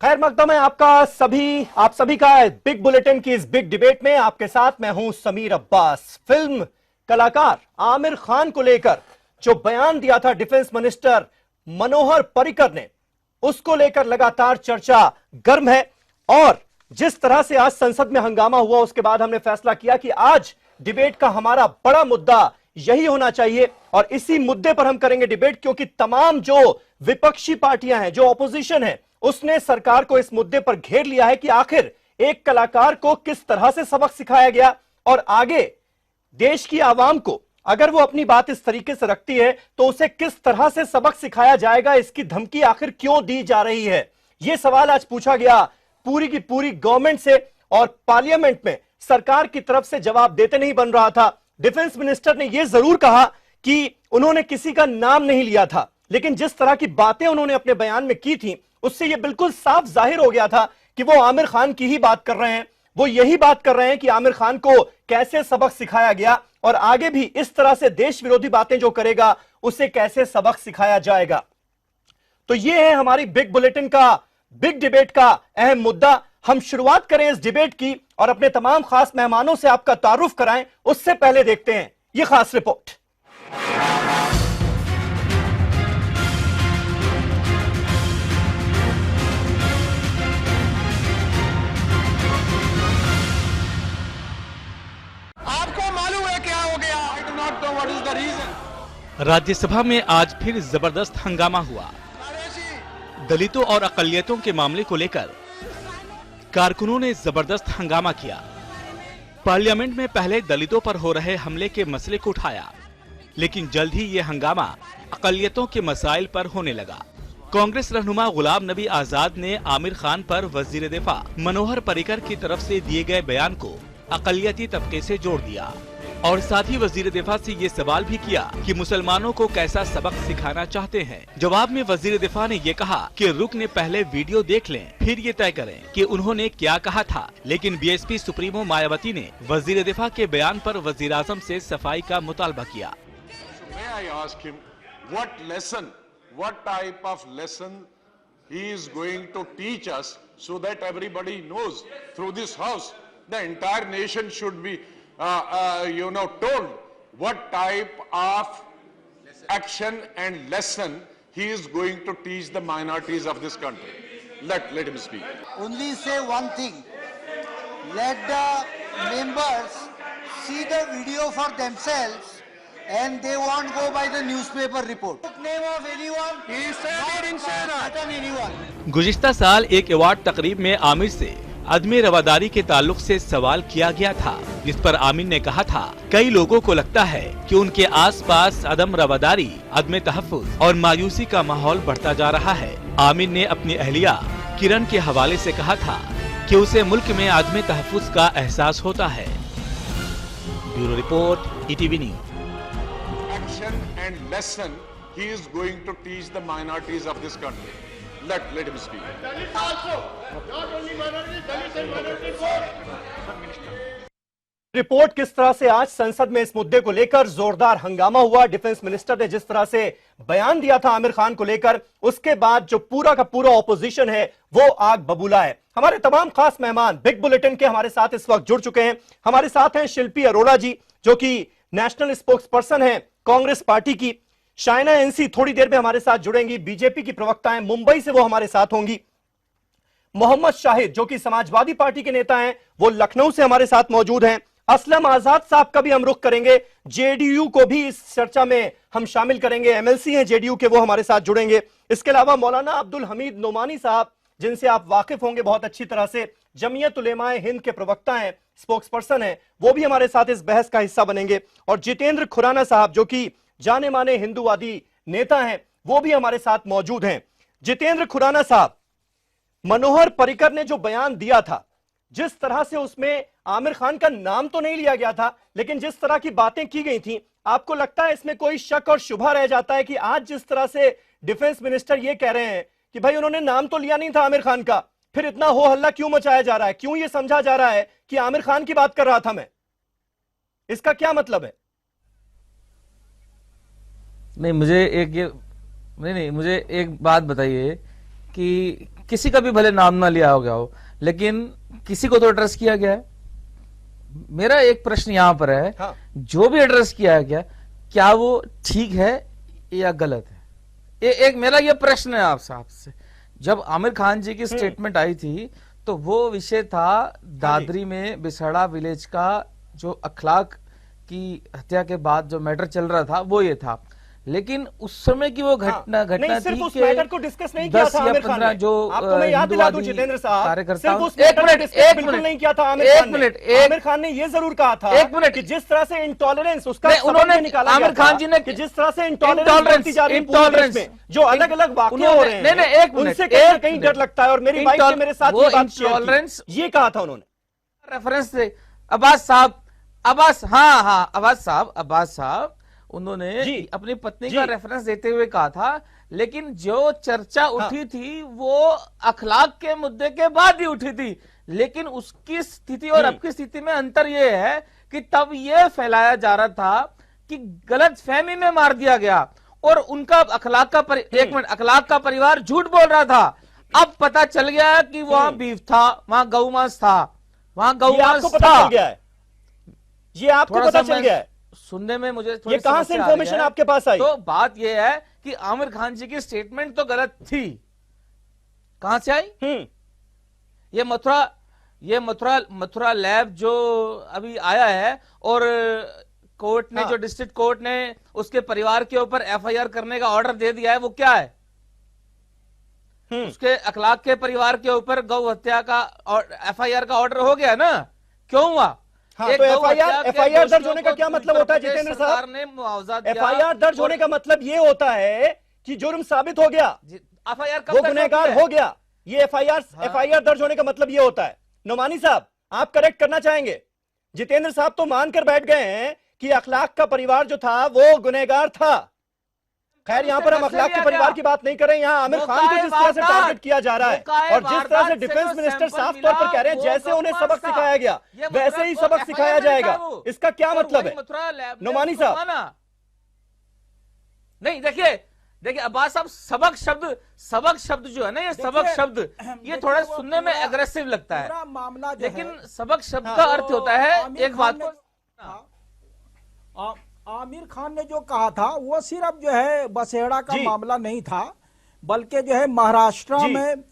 खैर मकदम है आप सभी का बिग बुलेटिन की इस बिग डिबेट में। आपके साथ मैं हूं समीर अब्बास। फिल्म कलाकार आमिर खान को लेकर जो बयान दिया था डिफेंस मिनिस्टर मनोहर पर्रिकर ने, उसको लेकर लगातार चर्चा गर्म है। और जिस तरह से आज संसद में हंगामा हुआ, उसके बाद हमने फैसला किया कि आज डिबेट का हमारा बड़ा मुद्दा यही होना चाहिए और इसी मुद्दे पर हम करेंगे डिबेट, क्योंकि तमाम जो विपक्षी पार्टियां हैं, जो ऑपोजिशन है, उसने सरकार को इस मुद्दे पर घेर लिया है कि आखिर एक कलाकार को किस तरह से सबक सिखाया गया और आगे देश की आवाम को अगर वो अपनी बात इस तरीके से रखती है तो उसे किस तरह से सबक सिखाया जाएगा, इसकी धमकी आखिर क्यों दी जा रही है। यह सवाल आज पूछा गया पूरी की पूरी गवर्नमेंट से और पार्लियामेंट में सरकार की तरफ से जवाब देते नहीं बन रहा था। डिफेंस मिनिस्टर ने यह जरूर कहा कि उन्होंने किसी का नाम नहीं लिया था, लेकिन जिस तरह की बातें उन्होंने अपने बयान में की थी उससे यह बिल्कुल साफ जाहिर हो गया था कि वो आमिर खान की ही बात कर रहे हैं। वो यही बात कर रहे हैं कि आमिर खान को कैसे सबक सिखाया गया और आगे भी इस तरह से देश विरोधी बातें जो करेगा उसे कैसे सबक सिखाया जाएगा। तो यह है हमारी बिग बुलेटिन का, बिग डिबेट का अहम मुद्दा। हम शुरुआत करें इस डिबेट की और अपने तमाम खास मेहमानों से आपका तारुफ कराएं, उससे पहले देखते हैं यह खास रिपोर्ट। आपको मालूम है क्या हो गया? I do not know what is the reason. Rajya Sabha में आज फिर जबरदस्त हंगामा हुआ। दलितों और अकलियतों के मामले को लेकर कारकुनों ने जबरदस्त हंगामा किया। पार्लियामेंट में पहले दलितों पर हो रहे हमले के मसले को उठाया, लेकिन जल्द ही ये हंगामा अकलियतों के मसाइल पर होने लगा। कांग्रेस रहनुमा गुलाम नबी आजाद ने आमिर खान पर वजीर दिफा मनोहर पर्रिकर की तरफ से दिए गए बयान को अकलियती तबके से जोड़ दिया और साथ ही वजीर दिफा से ये सवाल भी किया कि मुसलमानों को कैसा सबक सिखाना चाहते हैं। जवाब में वजीर दिफा ने ये कहा कि रुकने पहले वीडियो देख लें, फिर ये तय करें कि उन्होंने क्या कहा था। लेकिन बीएसपी सुप्रीमो मायावती ने वजीर दिफा के बयान पर वजीर आजम से सफाई का मुतालबा किया। What type of lesson he is going to teach us so that everybody knows through this house, the entire nation should be told what type of action and lesson he is going to teach the minorities of this country. Let him speak. Only say one thing, let the members see the video for themselves and they won't go by the newspaper report. Name of anyone? He said he didn't say that. Anyone. गुज़िश्ता साल एक award तकरीब में आमिर से अदम रवादारी के ताल्लुक से सवाल किया गया था, जिस पर आमिर ने कहा था कई लोगों को लगता है कि उनके आसपास अदम रवादारी, अदम तहफ़्फ़ुज़ और मायूसी का माहौल बढ़ता जा रहा है। आमिर ने अपनी अहलिया किरण के हवाले से कहा था कि उसे मुल्क में अदम तहफ़्फ़ुज़ का एहसास होता है। Bureau report, ETV news. And lesson he is going to teach the minorities of this country. Let him speak. Dalits also, not only minorities, Dalits and minorities both. Report किस तरह से आज संसद में इस मुद्दे को लेकर जोरदार हंगामा हुआ। डिफेंस मिनिस्टर ने जिस तरह से बयान दिया था आमिर खान को लेकर, उसके बाद जो पूरा का पूरा ऑपोजिशन है वो आग बबूला है। हमारे तमाम खास मेहमान बिग बुलेटिन के हमारे साथ इस वक्त जुड़ चुके हैं। हमारे साथ हैं शिल्पी अरोड़ा जी, जो कि नेशनल स्पोक्स पर्सन है कांग्रेस पार्टी की। शाइना एनसी थोड़ी देर में हमारे साथ जुड़ेंगी, बीजेपी की प्रवक्ता हैं, मुंबई से वो हमारे साथ होंगी। मोहम्मद शाहिद जो कि समाजवादी पार्टी के नेता हैं, वो लखनऊ से हमारे साथ मौजूद हैं। असलम आजाद साहब का भी हम रुख करेंगे, जेडीयू को भी इस चर्चा में हम शामिल करेंगे, एमएलसी हैं जेडीयू के, वो हमारे साथ जुड़ेंगे। इसके अलावा मौलाना अब्दुल हमीद नोमानी साहब, जिनसे आप वाकिफ होंगे बहुत अच्छी तरह से, जमीयत उलेमाए हिंद के प्रवक्ता हैं, स्पोक्स पर्सन है, वो भी हमारे साथ इस बहस का हिस्सा बनेंगे। और जितेंद्र खुराना साहब जो कि जाने माने हिंदूवादी नेता हैं, वो भी हमारे साथ मौजूद हैं। जितेंद्र खुराना साहब, मनोहर पर्रिकर ने जो बयान दिया था, जिस तरह से उसमें आमिर खान का नाम तो नहीं लिया गया था, लेकिन जिस तरह की बातें की गई थी, आपको लगता है इसमें कोई शक और शुबा रह जाता है कि आज जिस तरह से डिफेंस मिनिस्टर ये कह रहे हैं कि भाई उन्होंने नाम तो लिया नहीं था आमिर खान का, फिर इतना हो हल्ला क्यों मचाया जा रहा है? क्यों ये समझा जा रहा है कि आमिर खान की बात कर रहा था मैं? इसका क्या मतलब है? नहीं मुझे एक बात बताइए कि किसी का भी भले नाम ना लिया हो गया हो, लेकिन किसी को तो एड्रेस किया गया है। मेरा एक प्रश्न यहां पर है, हाँ। जो भी एड्रेस किया गया क्या वो ठीक है या गलत है? एक मेरा ये प्रश्न है आपसे। जब आमिर खान जी की स्टेटमेंट आई थी तो वो विषय था दादरी में बिसड़ा विलेज का जो अखलाक की हत्या के बाद जो मैटर चल रहा था वो ये था, लेकिन उस समय की वो घटना नहीं, सिर्फ थी उस कि मैटर को डिस्कस नहीं किया 10 था या आमिर खान 15 ने। जो आपको मैं याद दिला दूं जितेंद्र साहब, कार्यकर्ता, सिर्फ उस मैटर को डिस्कस बिल्कुल नहीं किया था आमिर खान ने। आमिर खान ने ये जरूर कहा था कि जिस तरह से इंटॉलरेंस उसका उन्होंने निकाला आमिर खान जी ने कि जिस तरह से इंटॉलरेंस में जो अलग अलग वाकये हो रहे हैं उनसे कहीं ना कहीं डर लगता है। और मेरी वाइफ ने मेरे साथ ये बात शेयर की, ये कहा था उन्होंने रेफरेंस से अब्बास साहब उन्होंने अपनी पत्नी का रेफरेंस देते हुए कहा था, लेकिन जो चर्चा उठी थी वो अखलाक के मुद्दे के बाद ही उठी थी। लेकिन उसकी स्थिति और अब की स्थिति में अंतर यह है कि तब यह फैलाया जा रहा था कि गलत फहमी में मार दिया गया और उनका अखलाक का एक मिनट, अखलाक का परिवार झूठ बोल रहा था। अब पता चल गया कि वहां बीफ था, वहां गौमांस था, वहां गौमांस था। ये आपको पता चल गया है? सुनने में मुझे ये कहां से इंफॉर्मेशन आपके पास आई? तो बात यह है कि आमिर खान जी की स्टेटमेंट तो गलत थी। कहां से आई? ये मथुरा लैब जो अभी आया है और कोर्ट ने, जो डिस्ट्रिक्ट कोर्ट ने उसके परिवार के ऊपर एफआईआर करने का ऑर्डर दे दिया है, वो क्या है? उसके अखलाक के परिवार के ऊपर गौ हत्या का एफआईआर का ऑर्डर हो गया ना? क्यों हुआ? हाँ, तो एफआईआर दर्ज होने का क्या मतलब होता है जितेंद्र साहब? एफआईआर दर्ज होने का मतलब ये होता है कि जुर्म साबित हो गया, वो गुनहगार हो गया। ये एफआईआर दर्ज होने का मतलब ये होता है। नोमानी साहब, आप करेक्ट करना चाहेंगे? जितेंद्र साहब तो मानकर बैठ गए हैं कि अखलाक का परिवार जो था वो गुनहगार था। खैर, यहाँ पर हम अखलाक के परिवार की बात नहीं कर रहे हैं, यहाँ आमिर खान को जिस तरह से टारगेट किया जा रहा है और जिस तरह से डिफेंस मिनिस्टर साफ तौर पर कह रहे हैं जैसे उन्हें सबक सिखाया गया वैसे ही सबक सिखाया जाएगा, इसका क्या मतलब है नोमानी साहब? नहीं, देखिए अब्बास साहब, सबक शब्द जो है ना, ये सबक शब्द ये थोड़ा सुनने में एग्रेसिव लगता है, लेकिन सबक शब्द का अर्थ होता है एक बात को। आमिर खान ने जो कहा था वो सिर्फ जो है बसेड़ा का मामला नहीं था, बल्कि जो है महाराष्ट्र में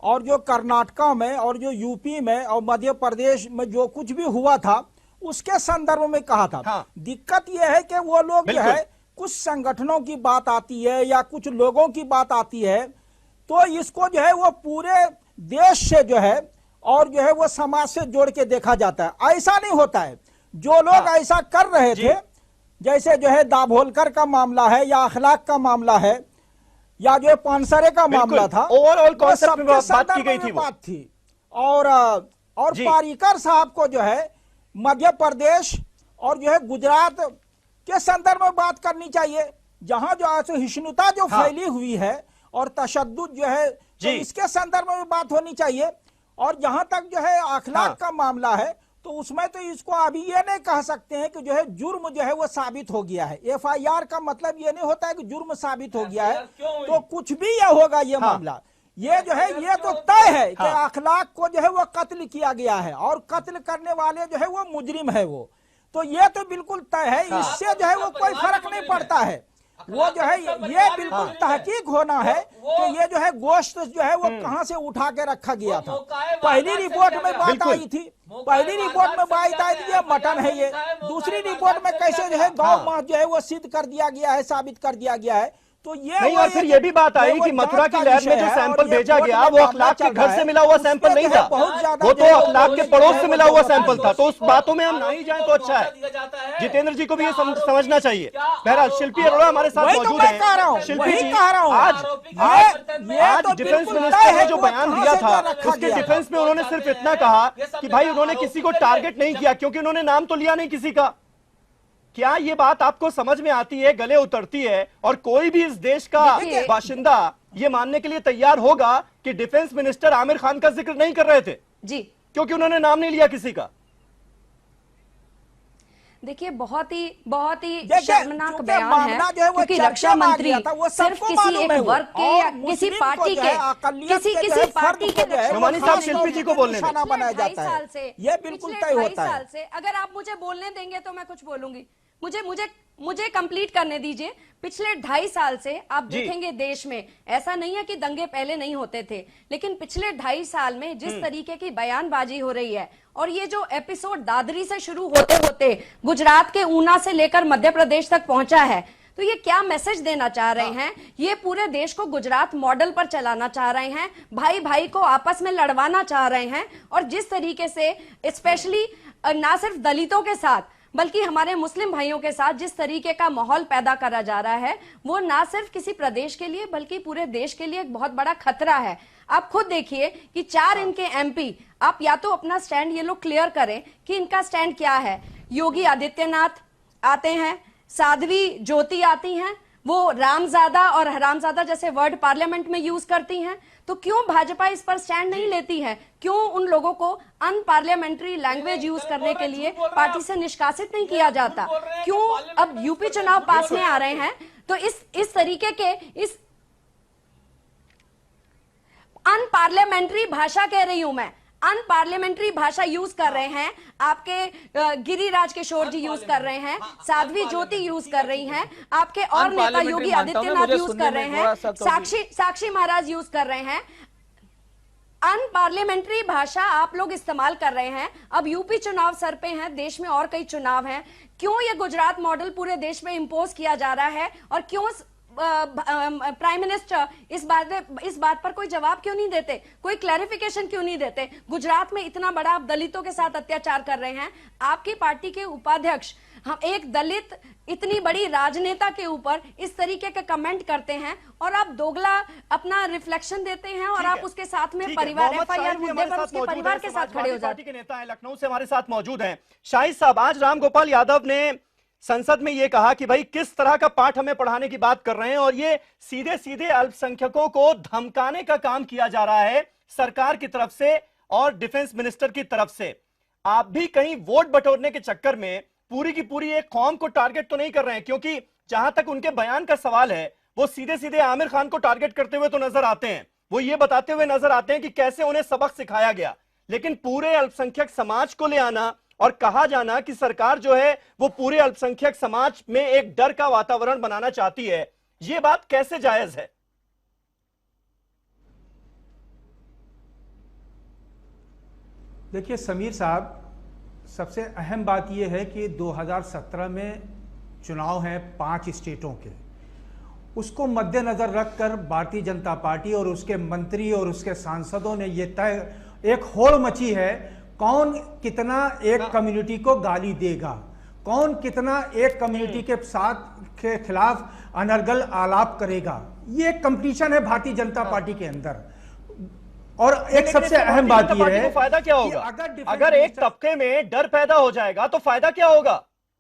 और जो कर्नाटका में और जो यूपी में और मध्य प्रदेश में जो कुछ भी हुआ था उसके संदर्भ में कहा था। हाँ। दिक्कत यह है कि वो लोग जो है कुछ संगठनों की बात आती है या कुछ लोगों की बात आती है तो इसको जो है वो पूरे देश से जो है और जो है वो समाज से जोड़ के देखा जाता है। ऐसा नहीं होता है। जो लोग ऐसा कर रहे थे, जैसे जो है दाभोलकर का मामला है या अखलाक का मामला है या जो है पानसरे का मामला था, ओवरऑल कॉन्सेप्ट में बात की गई थी, बात थी। और पारीकर साहब को जो है मध्य प्रदेश और जो है गुजरात के संदर्भ में बात करनी चाहिए, जहां जो असहिष्णुता जो फैली हुई है और तशद्दुद जो है तो इसके संदर्भ में बात होनी चाहिए। और जहां तक जो है अखलाक का मामला है तो उसमें तो इसको अभी ये नहीं कह सकते हैं कि जो है जुर्म जो है वो साबित हो गया है। एफआईआर का मतलब ये नहीं होता है कि जुर्म साबित हो गया है तो कुछ भी ये होगा ये मामला। ये जो है ये तो तय है कि अखलाक को जो है वो कत्ल किया गया है और कत्ल करने वाले जो है वो मुजरिम है वो, तो ये तो बिल्कुल तय है। इससे जो है वो कोई फर्क नहीं पड़ता है। वो जो है ये बिल्कुल तहकीक होना है कि ये जो है गोश्त जो है वो कहां से उठा के रखा गया था। पहली रिपोर्ट में बात आई थी, ये मटन है। ये दूसरी रिपोर्ट में कैसे जो है गौ मांस जो है वो सिद्ध कर दिया गया है, साबित कर दिया गया है। तो ये नहीं, और फिर ये भी बात आई कि मथुरा की लैब में जो सैंपल भेजा गया वो अखलाक के घर से मिला हुआ सैंपल नहीं था, वो तो अखलाक के पड़ोस से मिला हुआ सैंपल था। तो उस बातों में हम नहीं जाएं तो अच्छा है। जितेंद्र जी को भी ये समझना चाहिए। बहरहाल शिल्पी अरोड़ा हमारे साथ मौजूद हैं। शिल्पी जी, आज डिफेंस मिनिस्टर ने जो बयान दिया था उसके डिफेंस में उन्होंने सिर्फ इतना कहा कि भाई उन्होंने किसी को टारगेट नहीं किया क्योंकि उन्होंने नाम तो लिया नहीं किसी का। क्या ये बात आपको समझ में आती है, गले उतरती है? और कोई भी इस देश का बाशिंदा ये मानने के लिए तैयार होगा कि डिफेंस मिनिस्टर आमिर खान का जिक्र नहीं कर रहे थे जी, क्योंकि उन्होंने नाम नहीं लिया किसी का। देखिए बहुत ही देखिए, शर्मनाक क्योंकि बयान मामला है जो है वो क्योंकि चर्चा रक्षा में आ मंत्री गया था, वो सिर्फ सबको किसी मालूम है एक वो। वर्ग के और या किसी मुस्लिम को पार्टी जो के है, अकलियत के जो है, पार्टी फर्द के को जो है, रक्षा नुमानी साहब, मंत्री शिल्पी जी को बोलने दें। निशाना बनाया पिछले जाता 2.5 है। साल से ये बिल्कुल तय होता है। साल से अगर आप मुझे बोलने देंगे तो मैं कुछ बोलूंगी। मुझे कंप्लीट करने दीजिए। पिछले 2.5 साल से आप देखेंगे देश में ऐसा नहीं है कि दंगे पहले नहीं होते थे, लेकिन पिछले 2.5 साल में जिस तरीके की बयानबाजी हो रही है, और ये जो एपिसोड दादरी से शुरू होते होते गुजरात के ऊना से लेकर मध्य प्रदेश तक पहुंचा है, तो ये क्या मैसेज देना चाह रहे हैं? ये पूरे देश को गुजरात मॉडल पर चलाना चाह रहे हैं, भाई भाई को आपस में लड़वाना चाह रहे हैं। और जिस तरीके से स्पेशली ना सिर्फ दलितों के साथ बल्कि हमारे मुस्लिम भाइयों के साथ जिस तरीके का माहौल पैदा करा जा रहा है, वो ना सिर्फ किसी प्रदेश के लिए बल्कि पूरे देश के लिए एक बहुत बड़ा खतरा है। आप खुद देखिए कि 4 इनके एमपी, आप या तो अपना स्टैंड ये लोग क्लियर करें कि इनका स्टैंड क्या है। योगी आदित्यनाथ आते हैं, साध्वी ज्योति आती हैं, वो रामजादा और हरामजादा जैसे वर्ड पार्लियामेंट में यूज करती हैं, तो क्यों भाजपा इस पर स्टैंड नहीं लेती है? क्यों उन लोगों को अनपार्लियामेंट्री लैंग्वेज यूज करने के लिए पार्टी से निष्कासित नहीं किया जाता? क्यों अब यूपी चुनाव पास में आ रहे हैं तो इस तरीके के इस अनपार्लियामेंट्री भाषा कह रही हूं मैं, अनपार्लियामेंट्री भाषा यूज कर रहे हैं आपके गिरिराज किशोर जी यूज कर रहे हैं, साध्वी ज्योति यूज कर रही हैं, आपके और नेता योगी आदित्यनाथ यूज कर रहे हैं, साक्षी महाराज यूज कर रहे हैं। अनपार्लियामेंट्री भाषा आप लोग इस्तेमाल कर रहे हैं। अब यूपी चुनाव सर पे हैं, देश में और कई चुनाव हैं, क्यों ये गुजरात मॉडल पूरे देश में इंपोज किया जा रहा है? और क्यों प्राइम मिनिस्टर इस बात पर कोई जवाब क्यों नहीं देते, कोई क्लैरिफिकेशन क्यों नहीं देते? गुजरात में इतना बड़ा आप दलितों के साथ अत्याचार कर रहे हैं, आपकी पार्टी के उपाध्यक्ष हम एक दलित इतनी बड़ी राजनेता के ऊपर इस तरीके का कमेंट करते हैं और आप दोगला अपना रिफ्लेक्शन देते हैं और आप उसके साथ में परिवार एफआईआर मुद्दे पर उसके परिवार के साथ खड़े हो जाते हैं। पार्टी के नेता हैं, लखनऊ से हमारे साथ मौजूद हैं। शाहिद साहब, आज राम गोपाल यादव ने संसद में यह कहा कि भाई किस तरह का पाठ हमें पढ़ाने की बात कर रहे हैं और ये सीधे सीधे अल्पसंख्यकों को धमकाने का काम किया जा रहा है सरकार की तरफ से और डिफेंस मिनिस्टर की तरफ से। आप भी कहीं वोट बटोरने के चक्कर में पूरी की पूरी एक कौम को टारगेट तो नहीं कर रहे हैं? क्योंकि जहां तक उनके बयान का सवाल है, वो सीधे सीधे आमिर खान को टारगेट करते हुए तो नजर आते हैं, वो ये बताते हुए नजर आते हैं कि कैसे उन्हें सबक सिखाया गया, लेकिन पूरे अल्पसंख्यक समाज को ले आना और कहा जाना कि सरकार जो है वो पूरे अल्पसंख्यक समाज में एक डर का वातावरण बनाना चाहती है, ये बात कैसे जायज है? देखिए समीर साहब, सबसे अहम बात यह है कि 2017 में चुनाव हैं 5 स्टेटों के, उसको मद्देनजर रखकर भारतीय जनता पार्टी और उसके मंत्री और उसके सांसदों ने यह तय एक होड़ मची है, कौन कितना एक कम्युनिटी को गाली देगा, कौन कितना एक कम्युनिटी के साथ के खिलाफ अनर्गल आलाप करेगा। ये कंपटीशन है भारतीय जनता पार्टी के अंदर। और एक सबसे अहम बात यह है, फायदा क्या होगा अगर एक तबके में डर पैदा हो जाएगा तो फायदा क्या होगा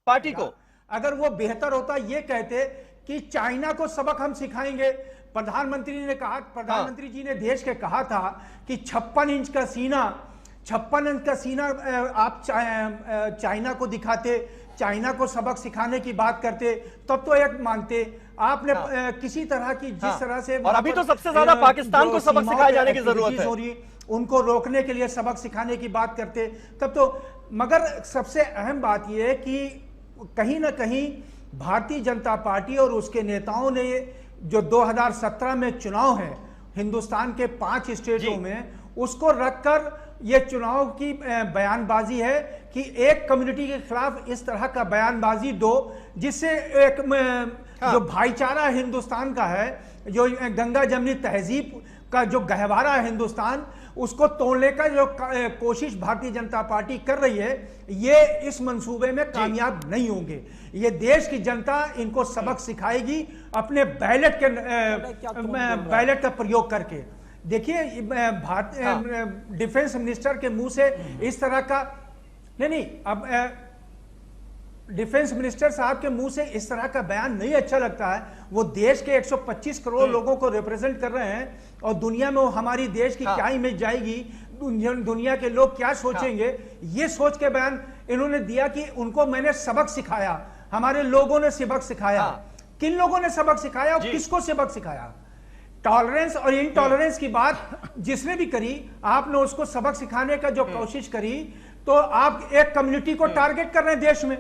पार्टी को? अगर वो बेहतर होता ये कहते कि चाइना को सबक हम सिखाएंगे। प्रधानमंत्री ने कहा, प्रधानमंत्री जी ने देश के कहा था कि 56 इंच का सीना आप चाइना को दिखाते, चाइना को सबक सिखाने की बात करते, तब तो एक मानते। आपने किसी तरह की जिस तरह से, और अभी तो सबसे ज्यादा पाकिस्तान को सबक सिखाए जाने की जरूरत है, उनको रोकने के लिए सबक सिखाने की बात करते तब तो। मगर सबसे अहम बात यह है कि कहीं ना कहीं भारतीय जनता पार्टी और उसके नेताओं ने जो 2017 में चुनाव है हिंदुस्तान के 5 स्टेटों में, उसको रखकर ये चुनाव की बयानबाजी है कि एक कम्युनिटी के खिलाफ इस तरह का बयानबाजी दो जिससे एक जो भाईचारा हिंदुस्तान का है, जो गंगा जमनी तहजीब का जो गहवारा है हिंदुस्तान, उसको तोड़ने का जो कोशिश भारतीय जनता पार्टी कर रही है, ये इस मंसूबे में कामयाब नहीं होंगे। ये देश की जनता इनको सबक सिखाएगी अपने बैलेट का प्रयोग करके। देखिए डिफेंस मिनिस्टर के मुंह से इस तरह का नहीं, अब डिफेंस मिनिस्टर साहब के मुंह से इस तरह का बयान नहीं अच्छा लगता है। वो देश के 125 करोड़ लोगों को रिप्रेजेंट कर रहे हैं और दुनिया में वो हमारी देश की क्या इमेज जाएगी, दुनिया के लोग क्या सोचेंगे, ये सोच के बयान इन्होंने दिया कि उनको मैंने सबक सिखाया, हमारे लोगों ने सबक सिखाया। किन लोगों ने सबक सिखाया और किसको सबक सिखाया? टॉलरेंस और इनटॉलरेंस की बात जिसने भी करी, आपने उसको सबक सिखाने का जो कोशिश करी, तो आप एक कम्युनिटी को टारगेट कर रहे हैं देश में।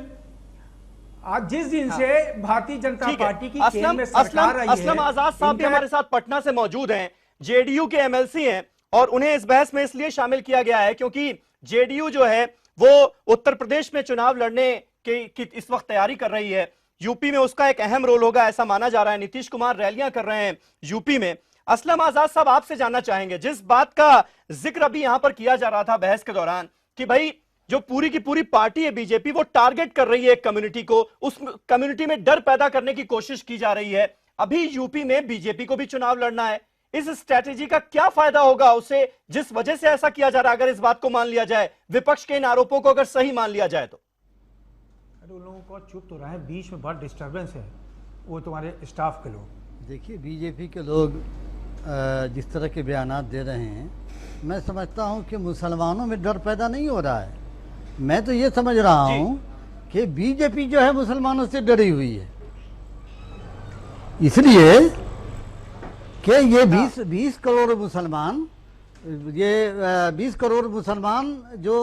आज जिस दिन से भारतीय जनता पार्टी की केंद्र में सरकार आई है, असलम आजाद साहब भी हमारे साथ पटना से मौजूद हैं, जेडीयू के एमएलसी हैं, और उन्हें इस बहस में इसलिए शामिल किया गया है क्योंकि जेडीयू जो है वो उत्तर प्रदेश में चुनाव लड़ने की इस वक्त तैयारी कर रही है। यूपी में उसका एक अहम रोल होगा ऐसा माना जा रहा है। नीतीश कुमार रैलियां कर रहे हैं यूपी में। असलम आजाद साहब, आपसे जानना चाहेंगे, जिस बात का जिक्र अभी यहां पर किया जा रहा था बहस के दौरान कि भाई जो पूरी की पूरी पार्टी है बीजेपी, वो टारगेट कर रही है एक कम्युनिटी को, उस कम्युनिटी में डर पैदा करने की कोशिश की जा रही है। अभी यूपी में बीजेपी को भी चुनाव लड़ना है, इस स्ट्रैटेजी का क्या फायदा होगा उसे, जिस वजह से ऐसा किया जा रहा है, अगर इस बात को मान लिया जाए, विपक्ष के इन आरोपों को अगर सही मान लिया जाए तो? अरे उन लोगों को चुप तो रहे, बीच में बहुत डिस्टर्बेंस है, वो तुम्हारे स्टाफ के लोग। देखिए, बीजेपी के लोग जिस तरह के बयानात दे रहे हैं, मैं समझता हूं कि मुसलमानों में डर पैदा नहीं हो रहा है। मैं तो ये समझ रहा हूं कि बीजेपी जो है मुसलमानों से डरी हुई है, इसलिए कि ये 20 करोड़ मुसलमान, ये 20 करोड़ मुसलमान जो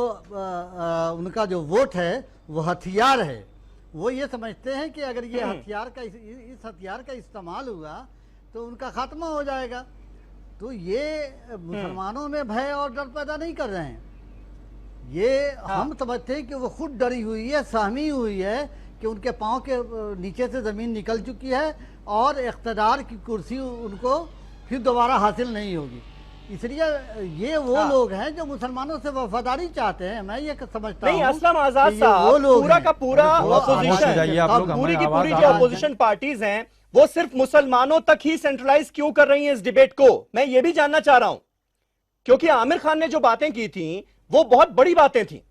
उनका जो वोट है वो हथियार है। वो ये समझते हैं कि अगर ये हथियार का इस हथियार का इस्तेमाल हुआ तो उनका खात्मा हो जाएगा। तो ये मुसलमानों में भय और डर पैदा नहीं कर रहे हैं, ये हम समझते हैं कि वो खुद डरी हुई है, सहमी हुई है कि उनके पांव के नीचे से जमीन निकल चुकी है और इख्तिदार की कुर्सी उनको फिर दोबारा हासिल नहीं होगी। इसलिए ये वो लोग हैं जो मुसलमानों से वफादारी चाहते हैं। मैं ये समझता हूं नहीं, असलम आजाद साहब, पूरा का पूरा ऑपोजिशन, पूरी की पूरी जो ऑपोजिशन पार्टीज हैं वो सिर्फ मुसलमानों तक ही सेंट्रलाइज क्यों कर रही हैं इस डिबेट को, मैं ये भी जानना चाह रहा हूं। क्योंकि आमिर खान ने जो बातें की थी वो बहुत बड़ी बातें थी।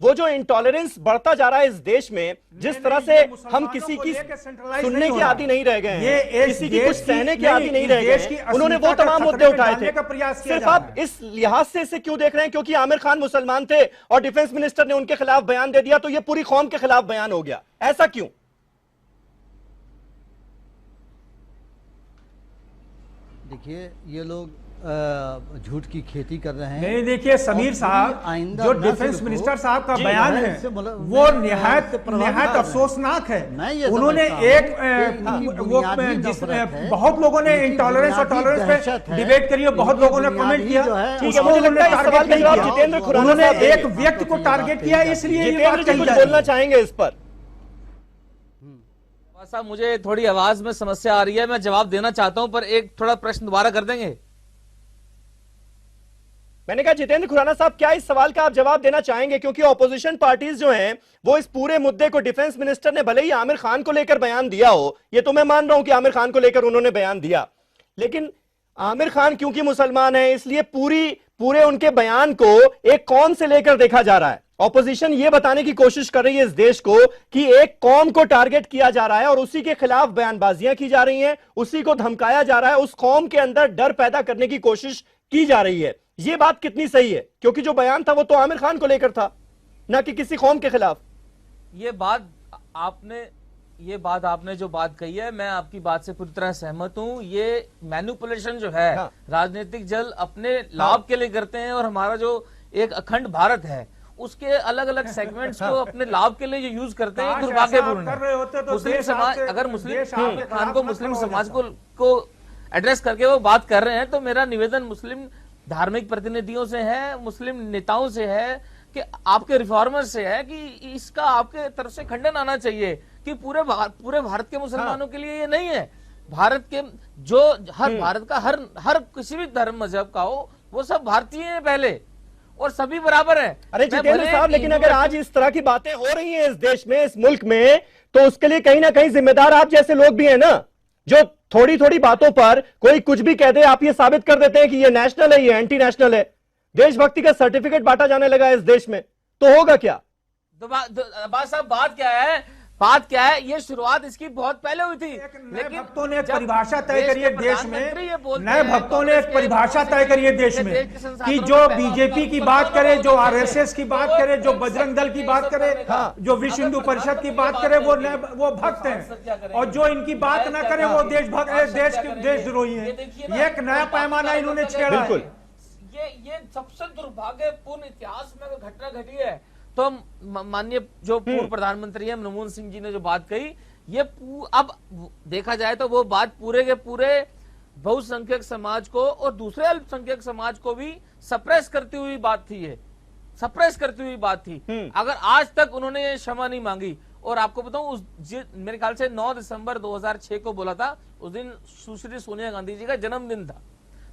वो जो इंटॉलरेंस बढ़ता जा रहा है इस देश में, जिस तरह से हम किसी की सुनने के आदी नहीं रह गए हैं, किसी की कुछ सहने के आदी नहीं रह गए हैं, उन्होंने वो तमाम मुद्दे उठाए थे। सिर्फ आप इस लिहाज से इसे क्यों देख रहे हैं क्योंकि आमिर खान मुसलमान थे और डिफेंस मिनिस्टर ने उनके खिलाफ बयान दे दिया तो ये पूरी कौम के खिलाफ बयान हो गया, ऐसा क्यों? देखिए, ये लोग झूठ की खेती कर रहे हैं। नहीं, देखिए समीर साहब, जो डिफेंस मिनिस्टर साहब का बयान है वो निहायत अफसोसनाक है। उन्होंने एक बहुत लोगों ने इंटॉलरेंस और टॉलरेंस पे डिबेट करी और बहुत लोगों ने कमेंट किया। उन्होंने एक व्यक्ति को टारगेट किया, इसलिए ये बात कही जा रही है। बोलना चाहेंगे इस पर? साहब, मुझे थोड़ी आवाज में समस्या आ रही है, मैं जवाब देना चाहता हूं पर एक थोड़ा प्रश्न दोबारा कर देंगे? मैंने कहा जितेंद्र खुराना साहब, क्या इस सवाल का आप जवाब देना चाहेंगे? क्योंकि ऑपोजिशन पार्टीज जो हैं वो इस पूरे मुद्दे को, डिफेंस मिनिस्टर ने भले ही आमिर खान को लेकर बयान दिया हो, ये तो मैं मान रहा हूं कि आमिर खान को लेकर उन्होंने बयान दिया, लेकिन आमिर खान क्योंकि मुसलमान है इसलिए पूरे उनके बयान को एक कौम से लेकर देखा जा रहा है। ऑपोजिशन ये बताने की कोशिश कर रही है इस देश को कि एक कौम को टारगेट किया जा रहा है और उसी के खिलाफ बयानबाजियां की जा रही हैं, उसी को धमकाया जा रहा है, उस कौम के अंदर डर पैदा करने की कोशिश की जा रही है। ये बात कितनी सही है? क्योंकि जो बयान था वो तो आमिर खान को लेकर था, ना कि किसी कौम के खिलाफ। ये बात आपने जो बात कही है, मैं आपकी बात से पूरी तरह सहमत हूं। ये मैनिपुलेशन जो है राजनीतिक जल अपने लाभ के लिए करते हैं और हमारा जो एक अखंड भारत है उसके अलग अलग सेगमेंट्स को अपने लाभ के लिए यूज करते हैं, दुर्भाग्यपूर्ण है। मुस्लिम समाज, अगर मुस्लिम खान को मुस्लिम समाज को एड्रेस करके वो बात कर रहे हैं तो मेरा निवेदन मुस्लिम धार्मिक प्रतिनिधियों से है, मुस्लिम नेताओं से है, कि आपके रिफॉर्मर से है कि इसका आपके तरफ से खंडन आना चाहिए कि पूरे भारत के मुसलमानों के लिए ये नहीं है। भारत के जो भारत का हर किसी भी धर्म मजहब का हो, वो सब भारतीय हैं पहले और सभी बराबर हैं। अरे जितेंद्र साहब, लेकिन अगर आज इस तरह की बातें हो रही हैं इस देश में, इस मुल्क में, तो उसके लिए कहीं ना कहीं जिम्मेदार आप जैसे लोग भी हैं ना, जो थोड़ी थोड़ी बातों पर कोई कुछ भी कह दे, आप ये साबित कर देते हैं कि ये नेशनल है, ये एंटी नेशनल है। देशभक्ति का सर्टिफिकेट बांटा जाने लगा इस देश में, तो होगा क्या? अब्बास साहब, बात क्या है, बात क्या है, ये शुरुआत इसकी बहुत पहले हुई थी, नए भक्तों ने एक परिभाषा तय करी है देश में, नए भक्तों ने एक परिभाषा तय करी है देश में कि जो बीजेपी की बात करे, जो आरएसएस की बात करे, जो बजरंग दल की बात करे, जो विश्व हिंदू परिषद की बात करे, वो भक्त हैं, और जो इनकी बात ना करे वो देशद्रोही हैं। ये एक नया पैमाना इन्होंने छेड़ा है। ये सबसे दुर्भाग्यपूर्ण इतिहास में घटना घटी है। तो माननीय जो पूर्व प्रधानमंत्री है मनमोहन सिंह जी ने जो बात कही, ये अब देखा जाए तो वो बात पूरे के पूरे बहुसंख्यक समाज को और दूसरे अल्पसंख्यक समाज को भी सप्रेस करती हुई बात थी, ये सप्रेस करती हुई बात थी। अगर आज तक उन्होंने ये क्षमा नहीं मांगी, और आपको बताऊं मेरे ख्याल से 9 दिसंबर 2006 को बोला था, उस दिन सुश्री सोनिया गांधी जी का जन्मदिन था,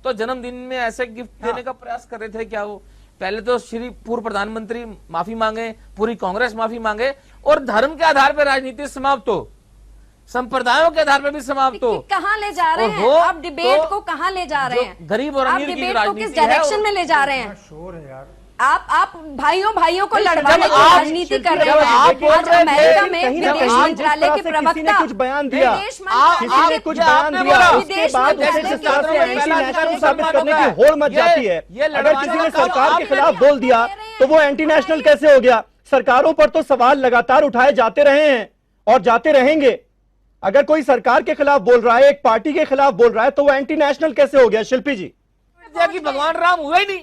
तो जन्मदिन में ऐसे गिफ्ट देने का प्रयास कर रहे थे क्या वो? पहले तो श्री पूर्व प्रधानमंत्री माफी मांगे, पूरी कांग्रेस माफी मांगे, और धर्म के आधार पर राजनीति समाप्त हो, संप्रदायों के आधार पर भी समाप्त हो। कहां ले जा रहे हैं आप डिबेट को? कहां ले जा रहे हैं? गरीब और अमीर की राजनीति किस डायरेक्शन में ले जा रहे हैं? शोर है यार। आप भाइयों को लड़वाने की राजनीति कर रहे हैं। आज अमेरिका में विदेश मंत्रालय के प्रवक्ता कुछ बयान दिया, किसी ने कुछ बयान दिया, उसके बाद उसे जिस तरह से एंटी नेशनल साबित करने की होड़ मच जाती है। अगर किसी ने सरकार के खिलाफ बोल दिया तो वो एंटी नेशनल कैसे हो गया? सरकारों पर तो सवाल लगातार उठाए जाते रहे हैं और जाते रहेंगे। अगर कोई सरकार के खिलाफ बोल रहा है, एक पार्टी के खिलाफ बोल रहा है, तो वो एंटी नेशनल कैसे हो गया? शिल्पी जी, कि भगवान राम हुए ही नहीं,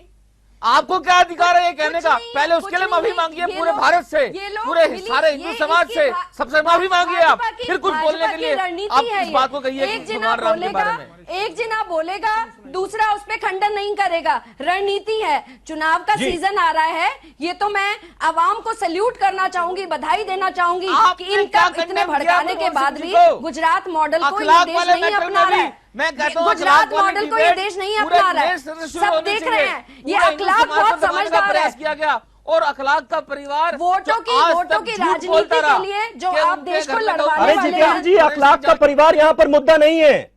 आपको क्या अधिकार है ये कहने का? पहले उसके लिए माफी मांगिए पूरे भारत से, पूरे सारे हिंदू समाज से, सबसे माफी मांगिए आप, फिर कुछ बोलने के लिए आप इस बात को कहिए कि भगवान राम के बारे में। एक जना बोलेगा, दूसरा उस पे खंडन नहीं करेगा। रणनीति है, चुनाव का सीजन आ रहा है, ये तो मैं आवाम को सैल्यूट करना चाहूंगी, बधाई देना चाहूंगी कि इनका इतने भड़काने के बाद भी गुजरात मॉडल को ये देश नहीं अपना रहा है। मैं कहता हूं गुजरात मॉडल को ये देश नहीं अपना रहा है, सब देख रहे हैं। ये अखलाक बहुत समझदार है किया गया, और अखलाक का परिवार वोटों की राजनीति के लिए जो आप देश को लड़वाने अरे वाले जितेंद्र जी, अखलाक का परिवार यहाँ पर मुद्दा नहीं है,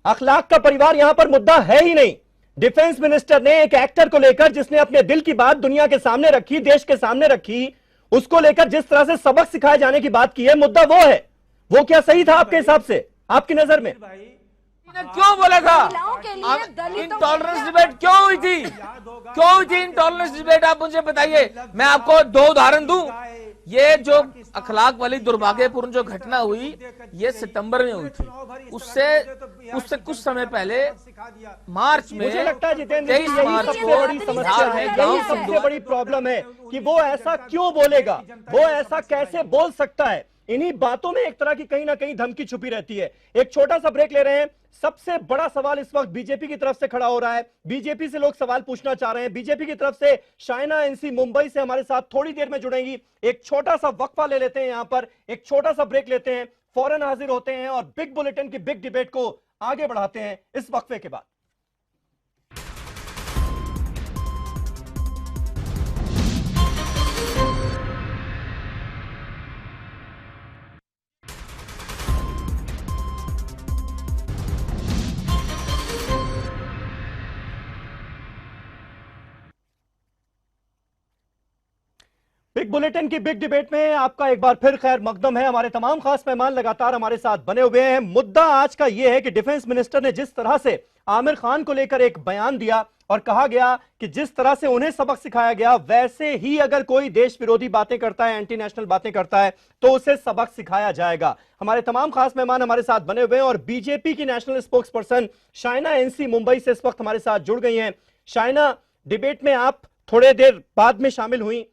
अखलाक का परिवार यहाँ पर मुद्दा है ही नहीं। डिफेंस मिनिस्टर ने एक एक्टर को लेकर, जिसने अपने दिल की बात दुनिया के सामने रखी, देश के सामने रखी, उसको लेकर जिस तरह से सबक सिखाए जाने की बात की है, मुद्दा वो है। वो क्या सही था आपके हिसाब से, आपकी नजर में? क्यों बोला था? इंटॉलरेंस डिबेट क्यों हुई थी? क्यों हुई थी इंटॉलरेंस डिबेट? आप मुझे बताइए। मैं आपको 2 उदाहरण दूं। ये जो अखलाक वाली दुर्भाग्यपूर्ण जो घटना हुई, ये सितंबर में हुई थी। उससे कुछ समय पहले मार्च में, मुझे लगता है जितेंद्र जी, यही सबसे बड़ी समस्या है, यही सबसे बड़ी प्रॉब्लम है कि वो ऐसा क्यों बोलेगा, वो ऐसा कैसे बोल सकता है। इन्हीं बातों में एक तरह की कहीं ना कहीं धमकी छुपी रहती है। एक छोटा सा ब्रेक ले रहे हैं। सबसे बड़ा सवाल इस वक्त बीजेपी की तरफ से खड़ा हो रहा है, बीजेपी से लोग सवाल पूछना चाह रहे हैं। बीजेपी की तरफ से शाइना एनसी मुंबई से हमारे साथ थोड़ी देर में जुड़ेंगी। एक छोटा सा वक्फा ले लेते हैं, यहां पर एक छोटा सा ब्रेक लेते हैं, फौरन हाजिर होते हैं और बिग बुलेटिन की बिग डिबेट को आगे बढ़ाते हैं इस वक्फे के बाद। बिग बुलेटिन की बिग डिबेट में आपका एक बार फिर खैर मकदम है। हमारे तमाम खास मेहमान लगातार हमारे साथ बने हुए हैं। मुद्दा आज का यह है कि डिफेंस मिनिस्टर ने जिस तरह से आमिर खान को लेकर एक बयान दिया और कहा गया कि जिस तरह से उन्हें सबक सिखाया गया, वैसे ही अगर कोई देश विरोधी बातें करता है, एंटी नेशनल बातें करता है, तो उसे सबक सिखाया जाएगा। हमारे तमाम खास मेहमान हमारे साथ बने हुए हैं और बीजेपी की national spokes person Shaina NC Mumbai से इस वक्त हमारे साथ जुड़ गई हैं। शाइना, डिबेट में आप थोड़े देर बाद में शामिल हुई,